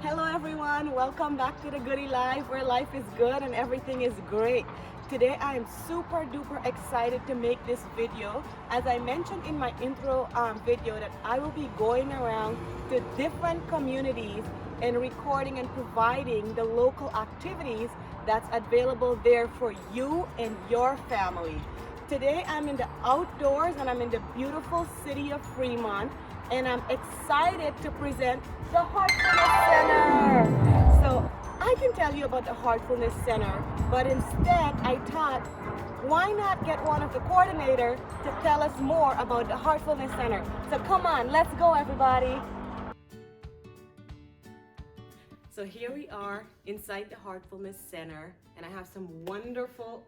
Hello everyone, welcome back to the Guddi Life where life is good and everything is great. Today I am super duper excited to make this video. As I mentioned in my intro video that I will be going around to different communities and recording and providing the local activities that's available there for you and your family. Today I'm in the outdoors and I'm in the beautiful city of Fremont and I'm excited to present the Heartfulness Center. So I can tell you about the Heartfulness Center, but instead I thought, why not get one of the coordinators to tell us more about the Heartfulness Center? So come on, let's go everybody. So here we are inside the Heartfulness Center, and I have some wonderful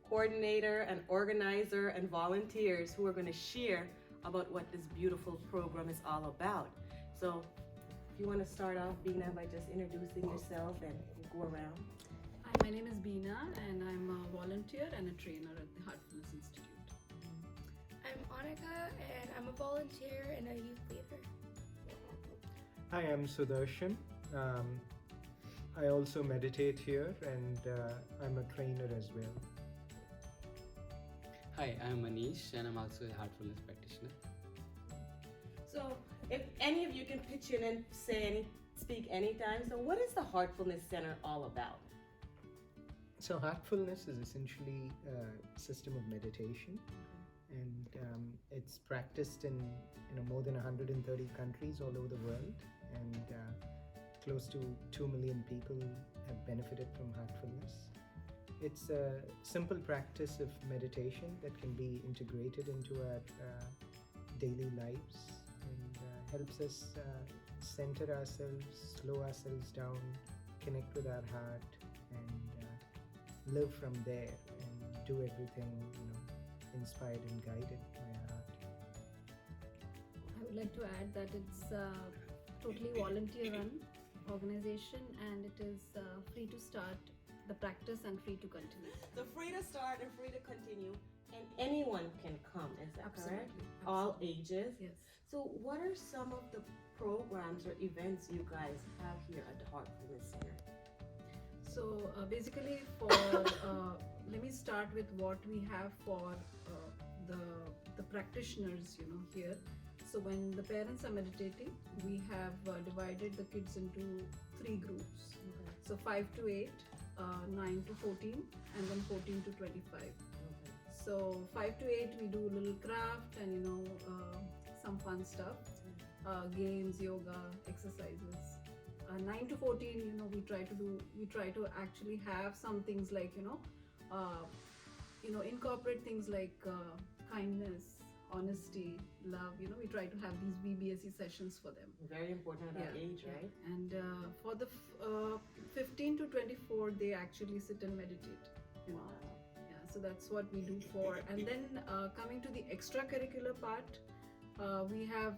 coordinator and organizer and volunteers who are going to share about what this beautiful program is all about. So if you want to start off, Bina, by just introducing yourself and go around. Hi, my name is Bina and I'm a volunteer and a trainer at the Heartfulness Institute. I'm Annika and I'm a volunteer and a youth leader. Hi, I'm Sudarshan. I also meditate here and I'm a trainer as well. Hi, I'm Manish and I'm also a Heartfulness practitioner. So if any of you can pitch in and speak anytime, so what is the Heartfulness Center all about? So Heartfulness is essentially a system of meditation, and it's practiced in more than 130 countries all over the world, and close to 2 million people have benefited from Heartfulness. It's a simple practice of meditation that can be integrated into our daily lives and helps us center ourselves, slow ourselves down, connect with our heart, and live from there and do everything inspired and guided by our heart. I would like to add that it's a totally volunteer run organization and it is free to start the practice and free to continue. So free to start and free to continue, and anyone can come, is that correct? Absolutely. All ages? Yes. So what are some of the programs or events you guys have here at the Heartfulness Center? So basically let me start with what we have for the practitioners here. So when the parents are meditating, we have divided the kids into 3 groups. Okay. So 5 to 8, 9 to 14, and then 14 to 25. Okay. So 5 to 8 we do a little craft and some fun stuff, games, yoga, exercises. 9 to 14, we try to actually have some things like incorporate things like kindness, honesty, love. We try to have these VBSE sessions for them. Very important at that age, right? And for the 15 to 24, they actually sit and meditate. Wow. Yeah, so that's what we do for. And then coming to the extracurricular part, we have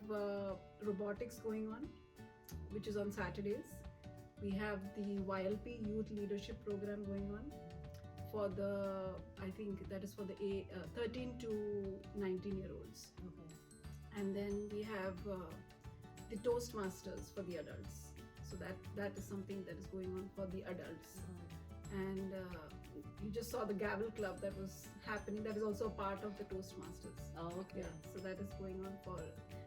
robotics going on, which is on Saturdays. We have the YLP Youth Leadership Program going on for I think that is for the 13 to 19-year-olds. Okay. And then we have the Toastmasters for the adults. So that is something that is going on for the adults. And you just saw the Gavel Club that was happening. That is also a part of the Toastmasters. Oh, okay. Yeah, so that is going on for.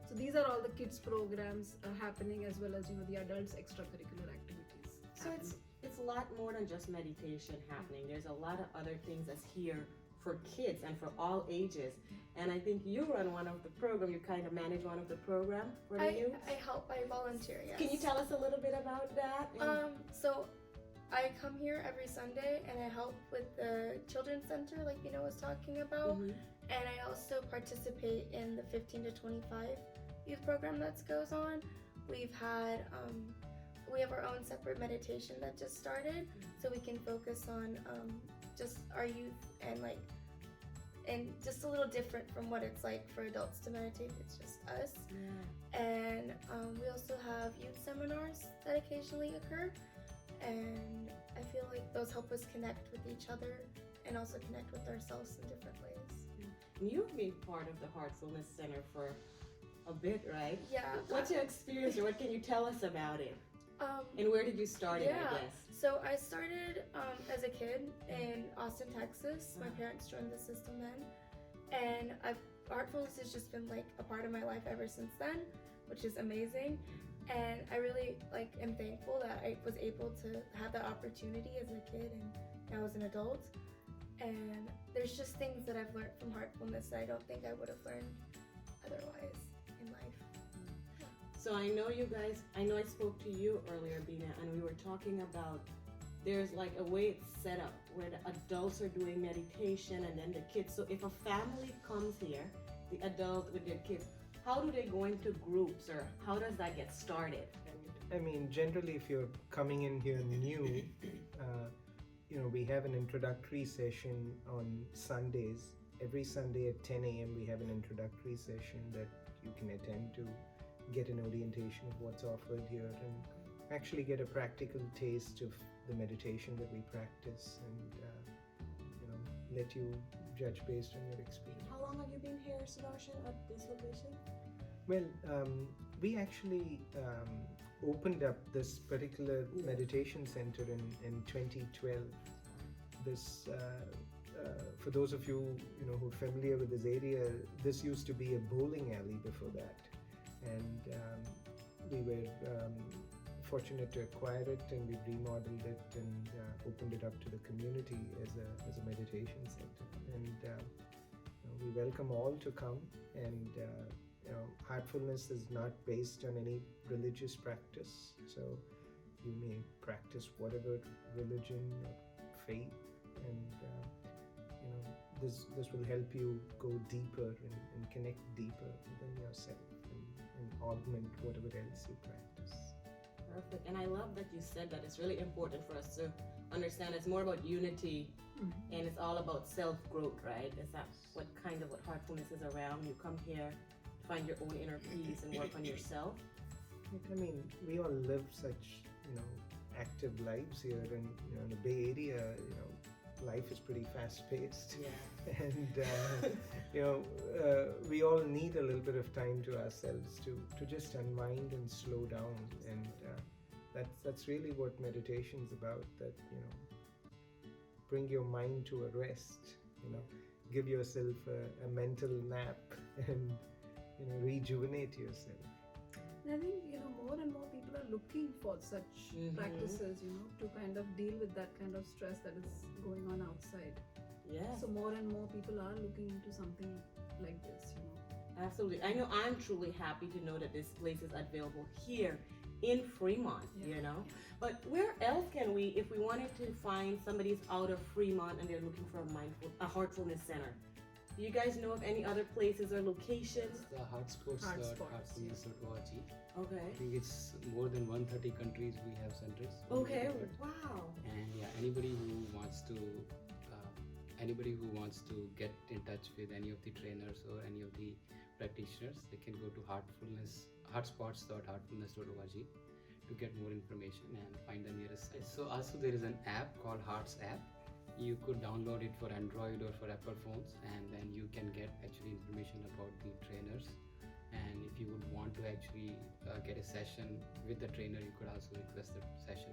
So these are all the kids programs happening, as well as the adults extracurricular activities. So it's a lot more than just meditation happening. There's a lot of other things that's here for kids and for all ages. And I think you run one of the program. You kind of manage one of the program for the youth. I help, I volunteer, yes. Can you tell us a little bit about that? So I come here every Sunday and I help with the Children's Center like Bina was talking about. Mhm. And I also participate in the 15 to 25 youth program that goes on. We've had we have our own separate meditation that just started, so we can focus on just our youth and just a little different from what it's like for adults to meditate. It's just us. Yeah. And we also have youth seminars that occasionally occur, and I feel like those help us connect with each other and also connect with ourselves in different ways. You've been part of the Heartfulness Center for a bit, right? Yeah. What's your experience, or what can you tell us about it? And where did you start it, I guess? So I started as a kid in Austin, Texas. My parents joined the system then, and Heartfulness has just been like a part of my life ever since then, which is amazing. And I really am thankful that I was able to have that opportunity as a kid and now as an adult. And there's just things that I've learned from Heartfulness that I don't think I would have learned otherwise in life. So I know you guys, I spoke to you earlier, Bina, and we were talking about there's like a way it's set up where the adults are doing meditation and then the kids. So if a family comes here, the adult with their kids, how do they go into groups or how does that get started? I mean, generally, if you're coming in here new, we have an introductory session on Sundays. Every Sunday at 10 a.m. we have an introductory session that you can attend to get an orientation of what's offered here and actually get a practical taste of the meditation that we practice and let you judge based on your experience. How long have you been here, Sudarshan, at this location? Well, we actually opened up this particular meditation center in 2012. This, for those of you who are familiar with this area, this used to be a bowling alley before that, and we were fortunate to acquire it, and we remodeled it and opened it up to the community as a meditation center. And we welcome all to come. And Heartfulness is not based on any religious practice, so you may practice whatever religion or faith, and this will help you go deeper and connect deeper within yourself and augment whatever else you practice. Perfect. And I love that you said that. It's really important for us to understand it's more about unity and it's all about self-growth, right? Is that what Heartfulness is around? You come here to find your own inner peace and work on yourself. I mean, we all live such, active lives here, and in the Bay Area, life is pretty fast-paced. Yeah. And we all need a little bit of time to ourselves to just unwind and slow down, and that's really what meditation's about. That bring your mind to a rest. Give yourself a mental nap and rejuvenate yourself. And I think more and more people are looking for such practices, to kind of deal with that kind of stress that is going on outside. Yeah. So more and more people are looking into something like this, Absolutely. I know I'm truly happy to know that this place is available here in Fremont, But where else can we, if we wanted to find somebody's out of Fremont and they're looking for a Heartfulness Center? Do you guys know of any other places or locations? It's the heartsports.heartfulness.org. Okay. I think it's more than 130 countries we have centers. Okay. Wow. And yeah, anybody who wants to get in touch with any of the trainers or any of the practitioners, they can go to heartsports.heartfulness.org to get more information and find the nearest site. So also there is an app called Hearts app. You could download it for Android or for Apple phones, and then you can get actually information about the trainers. And if you would want to actually get a session with the trainer, you could also request a session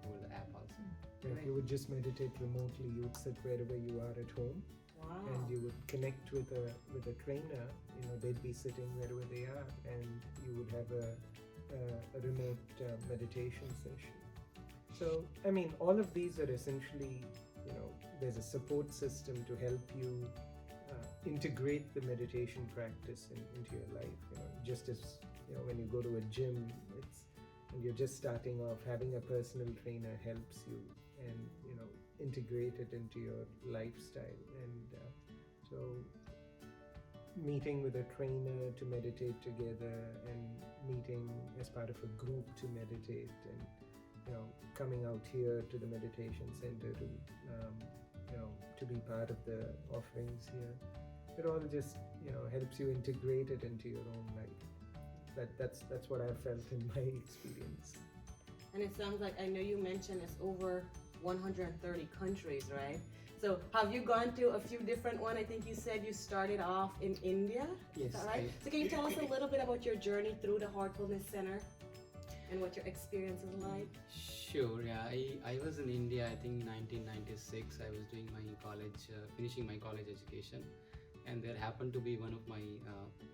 over the app also. If you would just meditate remotely, you would sit wherever you are at home. Wow. And you would connect with a trainer. They'd be sitting wherever they are, and you would have a remote meditation session. So I mean, all of these are essentially, there's a support system to help you integrate the meditation practice into your life. Just as when you go to a gym, and you're just starting off, having a personal trainer helps you and integrate it into your lifestyle. And so meeting with a trainer to meditate together, and meeting as part of a group to meditate, and coming out here to the meditation center to be part of the offerings here, it all just helps you integrate it into your own life. That's what I felt in my experience. And it sounds like, I know you mentioned it's over 130 countries, right? So have you gone to a few different ones? I think you said you started off in India. Yes. Is that right? So can you tell us a little bit about your journey through the Heartfulness Center and what your experience is like? Sure, yeah. I was in India, I think 1996. I was doing my college, finishing my college education. And there happened to be one of my,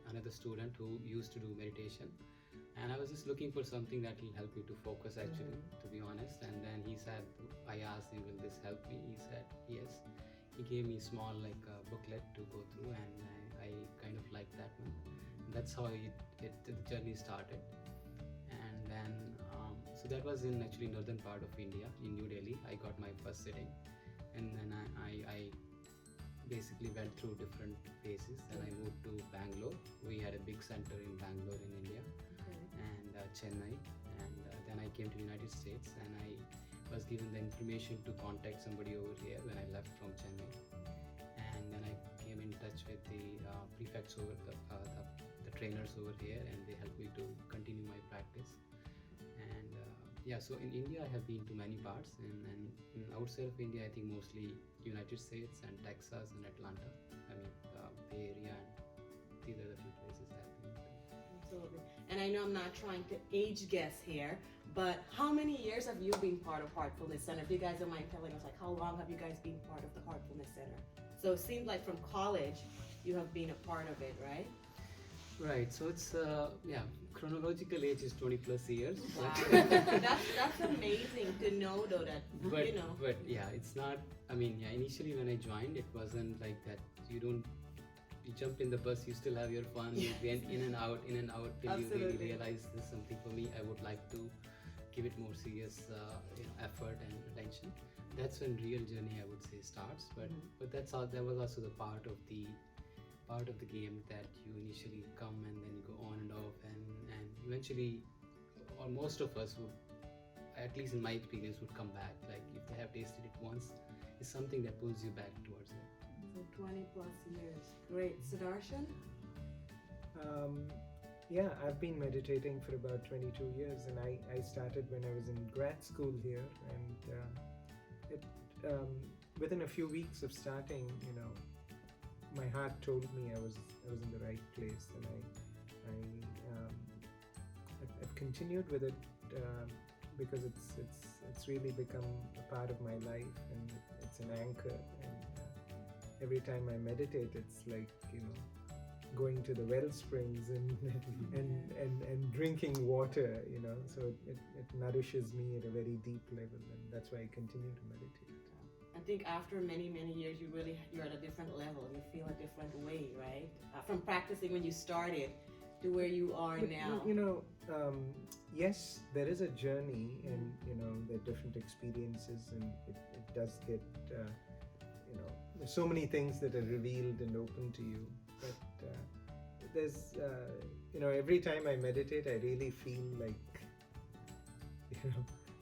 another student who used to do meditation. And I was just looking for something that will help you to focus actually, to be honest. And then he said, I asked him, will this help me? He said, yes. He gave me a small booklet to go through, and I kind of liked that one. And that's how the journey started. And then, so that was in actually northern part of India, in New Delhi. I got my first sitting. And then I basically went through different phases. Then I moved to Bangalore. We had a big center in Bangalore in India. And Chennai, and then I came to United States, and I was given the information to contact somebody over here when I left from Chennai. And then I came in touch with the prefects over the trainers over here, and they helped me to continue my practice. And yeah, so in India I have been to many parts, and outside of India I think mostly United States and Texas and Atlanta. I mean Bay Area, and these are the few places I have been to. Absolutely. And I know I'm not trying to age guess here, but how many years have you been part of Heartfulness Center? If you guys don't mind telling us, like, how long have you guys been part of the Heartfulness Center? So it seems like from college you have been a part of it, right? Right, so it's yeah, chronological age is 20 plus years. Wow. that's amazing to know though that, But, you know. but yeah, it's not, I mean, yeah, initially when I joined, it wasn't like that. You jumped in the bus, you still have your fun, you went in and out till you really Absolutely. realize this is something for me. I would like to give it more serious effort and attention. That's when real journey, I would say, starts. But that's all. That was also the part of the game that you initially come and then you go on and off, and eventually, or most of us would, at least in my experience, would come back. Like if they have tasted it once, it's something that pulls you back towards it. So 20 plus years. Great. Sudarshan? Yeah, I've been meditating for about 22 years, and I started when I was in grad school here, and within a few weeks of starting, my heart told me I was in the right place, and I've continued with it because it's really become a part of my life, and it's an anchor. And every time I meditate, it's like going to the well springs and drinking water. So it nourishes me at a very deep level, and that's why I continue to meditate. I think after many years, you're at a different level. You feel a different way, right? From practicing when you started to where you are But, now. Yes, there is a journey, and there are different experiences, and it does get there's so many things that are revealed and open to you. But there's every time I meditate, I really feel like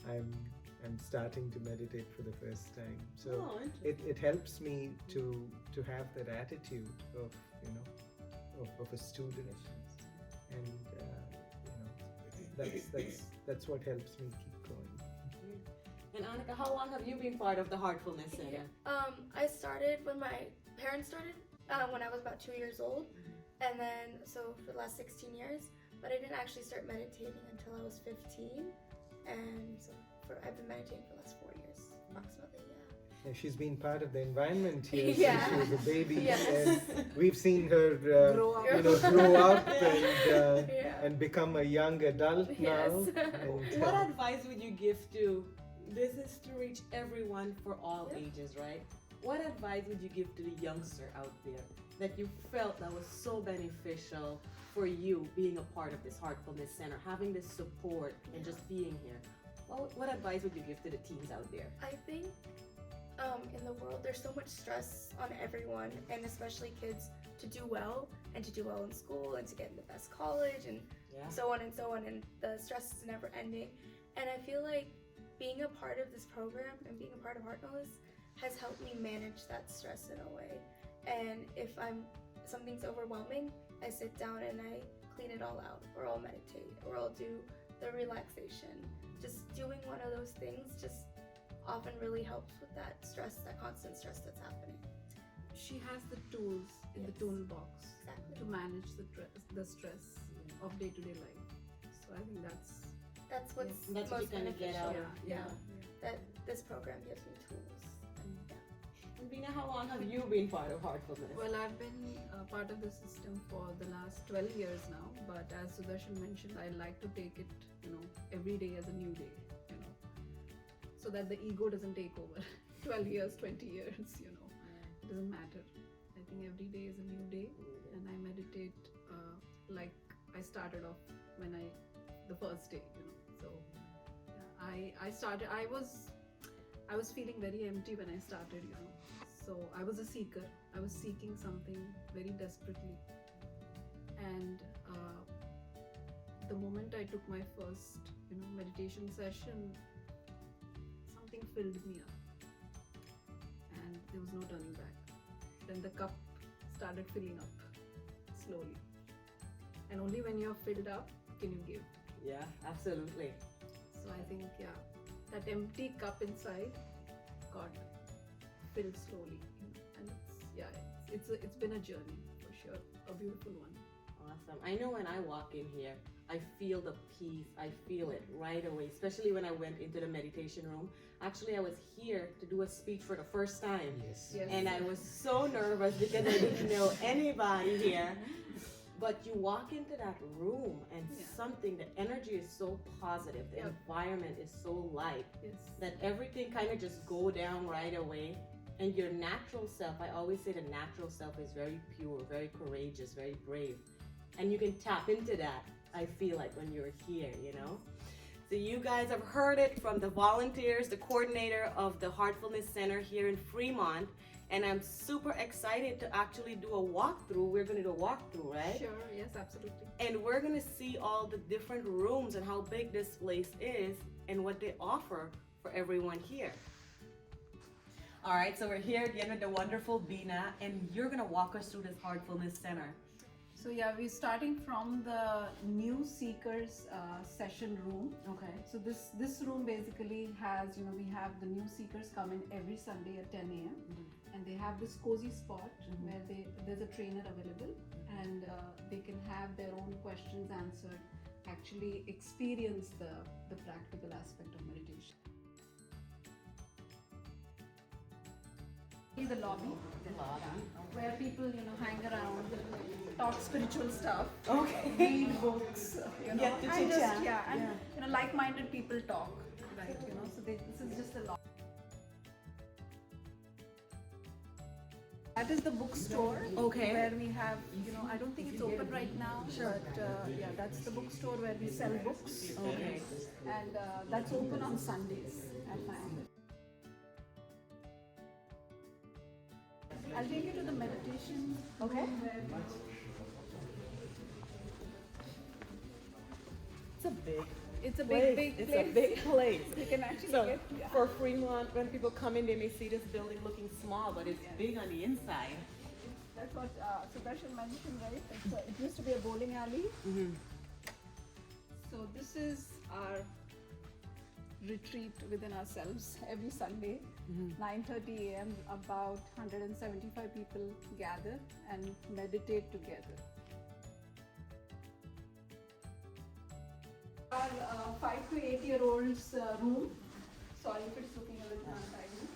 I'm starting to meditate for the first time. So Oh, interesting. it helps me to have that attitude of of a student, and that's what helps me keep going. And Annika, how long have you been part of the Heartfulness Center? I started when my parents started when I was about 2 years old, and then so for the last 16 years. But I didn't actually start meditating until I was 15, and so I've been meditating for the last 4 years, approximately. Yeah. Yeah, she's been part of the environment here Yeah. since she was a baby, Yes. and we've seen her Grow up. grow up and Yeah. and become a young adult Yes. now. And, What advice would you give to, this is to reach everyone for all ages, right? What advice would you give to the youngster out there that you felt that was so beneficial for you being a part of this Heartfulness Center, having this support and just being here? What advice would you give to the teens out there? I think in the world there's so much stress on everyone, and especially kids, to do well and to do well in school and to get in the best college and Yeah. so on and so on, and the stress is never ending. And I feel like being a part of this program and being a part of Heartfulness has helped me manage that stress in a way. And if something's overwhelming, I sit down and I clean it all out, or I'll meditate, or I'll do the relaxation. Just doing one of those things just often really helps with that stress, that constant stress that's happening. She has the tools in the Yes. toolbox Exactly. to manage the stress of day-to-day life. So I think that's That's what's That's what most you kinda get beneficial. out of, Yeah. That this program gives me tools. And Bina, how long have you been part of Heartfulness? Well, I've been part of the system for the last 12 years now, but as Sudarshan mentioned, I like to take it, every day as a new day, so that the ego doesn't take over. 12 years, 20 years, it doesn't matter. I think every day is a new day, and I meditate like I started off the first day, So yeah, I started. I was feeling very empty when I started, So I was a seeker. I was seeking something very desperately, and the moment I took my first, meditation session, something filled me up, and there was no turning back. Then the cup started filling up slowly, and only when you're filled up can you give. Yeah, absolutely. So I think, that empty cup inside got filled slowly, and it's been a journey for sure, a beautiful one. Awesome. I know when I walk in here, I feel the peace. I feel it right away, especially when I went into the meditation room. Actually, I was here to do a speech for the first time. Yes. Yes. And I was so nervous because I didn't know anybody here. But you walk into that room and the energy is so positive, the environment is so light, Yes. that everything kind of just go down right away. And your natural self, I always say the natural self is very pure, very courageous, very brave. And you can tap into that, I feel like, when you're here, So you guys have heard it from the volunteers, the coordinator of the Heartfulness Center here in Fremont. And I'm super excited to actually do a walkthrough. We're going to do a walkthrough, right? Sure, yes, absolutely. And we're going to see all the different rooms and how big this place is and what they offer for everyone here. All right, so we're here again with the wonderful Bina, and you're going to walk us through this Heartfulness Center. So we're starting from the new seekers session room. Okay. So this room basically has, we have the new seekers come in every Sunday at 10 a.m. And they have this cozy spot where there's a trainer available, and they can have their own questions answered, actually experience the practical aspect of meditation. The lobby, where people, hang around, talk spiritual stuff, Okay. read books, Get to and just, chit-chat. and like-minded people talk, right? So this is just a lot. That is the bookstore. Okay. Where we have, I don't think it's open right now. Sure. But that's the bookstore where we sell books. Okay. And that's open on Sundays at 9. I'll take you to the meditation. Okay. It's a big Big It's place. a big place. You can actually So get. for Fremont, when people come in, they may see this building looking small, but it's big on the inside. That's what Sudarshan mentioned, right? It used to be a bowling alley. So this is our retreat within ourselves every Sunday, 9:30 a.m. About 175 people gather and meditate together. Our 5 to 8-year-olds room. Sorry if it's looking a little untidy.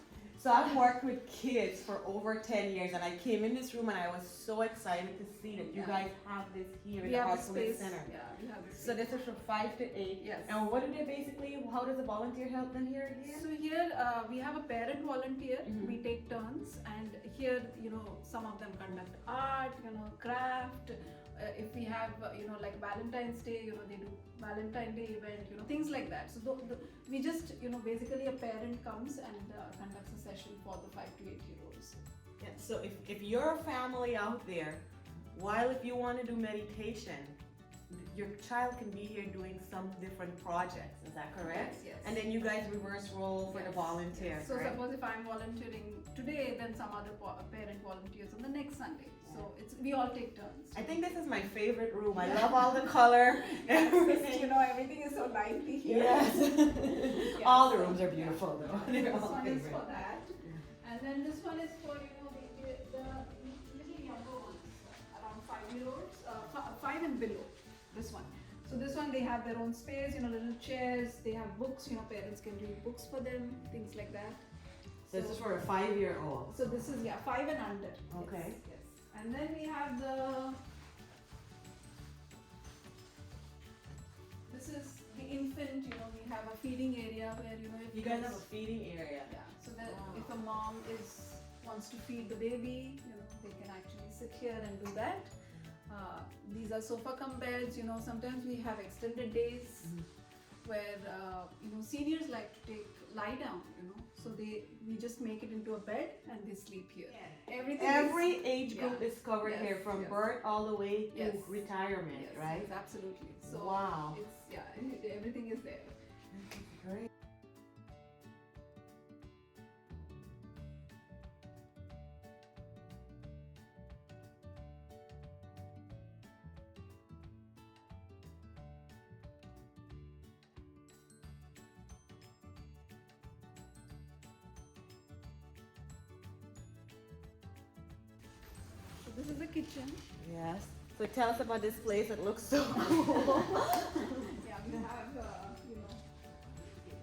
So I've worked with kids for over 10 years, and I came in this room and I was so excited to see that you guys have this here in We the have a Heartfulness space. Center. Yeah, we have a So this is from 5 to 8. Yes. And what do they basically, how does a volunteer help them here again? So here we have a parent volunteer. We take turns, and here some of them conduct art, craft. If we have like Valentine's Day, they do Valentine's Day event, things like that. So we just basically a parent comes and conducts a session for the 5 to 8-year-olds. Yeah, so if you're a family out there, while if you want to do meditation, your child can be here doing some different projects. Is that correct? Yes. And then you guys reverse role for the volunteers, So right? suppose if I'm volunteering today, then some other parent volunteers on the next Sunday. So we all take turns. I think this is my favorite room. I love all the color. Everything. Everything is so lively here. Yes. All the rooms are beautiful though. They're This all one is favorite. for that, and then this one is for the little younger ones, around 5-year-olds, 5 and below. This one. So this one, they have their own space, little chairs, they have books, parents can read books for them, things like that. This is for a 5-year-old. So this is, 5 and under. Okay. Yes. And then we have this is the infant, we have a feeding area where, if You guys have a feeding area. Yeah, so that Wow. if a mom wants to feed the baby, they can actually sit here and do that. These are sofa cum beds. Sometimes we have extended days where seniors like to lie down. So we just make it into a bed and they sleep here. Every age group is covered Yes, here, from yes. birth all the way to Yes. retirement, Yes, right? yes, absolutely. So Wow. everything is there. Great. So this is the kitchen. Yes. So tell us about this place. It looks so cool. Yeah, we have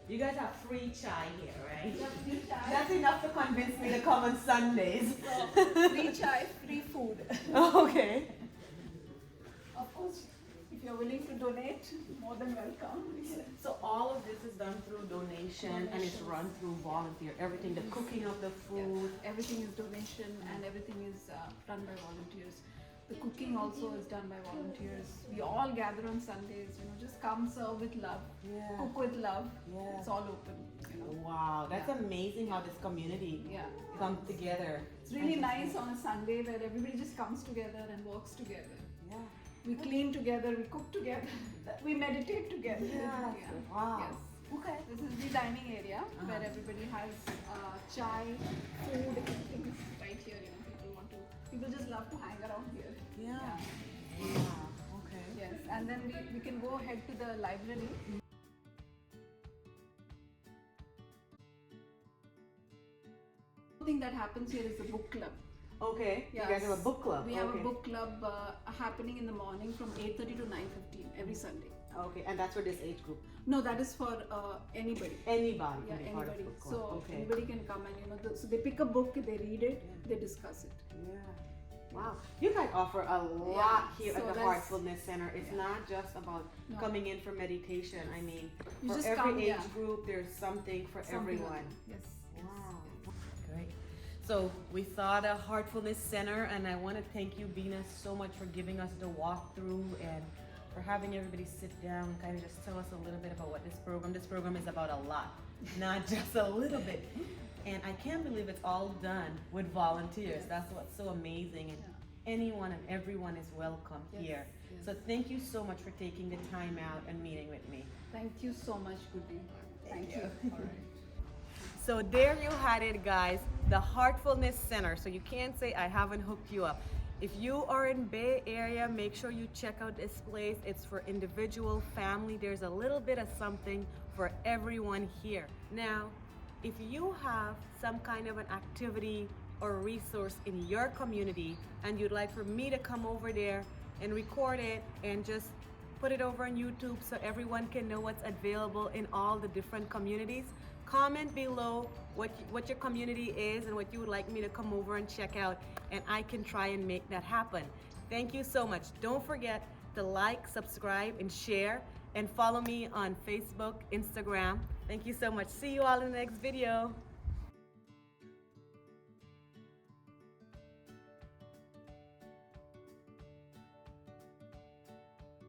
You guys have free chai here, right? we have free chai. That's enough to convince me to come on Sundays. So, free chai, free food. Okay. Of course, if you're willing to donate, more than welcome. So all of this is done through donation and it's run through volunteer. Everything, the cooking of the food. Everything is donation and everything is run by volunteers. The cooking also is done by volunteers. We all gather on Sundays, just come serve with love, Yeah. cook with love. Yeah. It's all open, Wow, that's Yeah. amazing how this community Yeah. comes together. It's really nice on a Sunday where everybody just comes together and works together. Yeah. We clean together, we cook together, we meditate together. Yes. Wow. Yes. Okay. This is the dining area where everybody has chai, food, things right here. People just love to hang around here. Yeah. Wow. Okay. Yes, and then we can go ahead to the library. Thing that happens here is the book club. Okay. Yes. You guys have a book club. We have okay. a book club happening in the morning from 8:30 to 9:15 every Sunday. Okay, and that's for this age group. No, that is for anybody. Anybody Yeah, can be part of anybody. book club. So Okay. anybody can come and so they pick a book, they read it, they discuss it. Yeah. Wow. You guys offer a lot Yeah, here so at the that's- Heartfulness Center. It's not just about No. coming in for meditation. I mean, You for just every come, age yeah. group, there's something for Something everyone. like that. Yes. Wow. Yes. Great. So we saw the Heartfulness Center, and I want to thank you, Bina, so much for giving us the walkthrough and for having everybody sit down and kind of just tell us a little bit about what this program is about. A lot, not just a little bit. And I can't believe it's all done with volunteers. Yes. That's what's so amazing. And Yeah. anyone and everyone is welcome Yes, here. yes. So thank you so much for taking the time out and meeting with me. Thank you so much, Guddi. Thank you. All right. So there you had it, guys, the Heartfulness Center. So you can't say I haven't hooked you up. If you are in Bay Area, make sure you check out this place. It's for individual, family. There's a little bit of something for everyone here. Now, if you have some kind of an activity or resource in your community and you'd like for me to come over there and record it and just put it over on YouTube so everyone can know what's available in all the different communities, comment below what your community is and what you would like me to come over and check out, and I can try and make that happen. Thank you so much. Don't forget to like, subscribe, and share, and follow me on Facebook, Instagram. Thank you so much. See you all in the next video.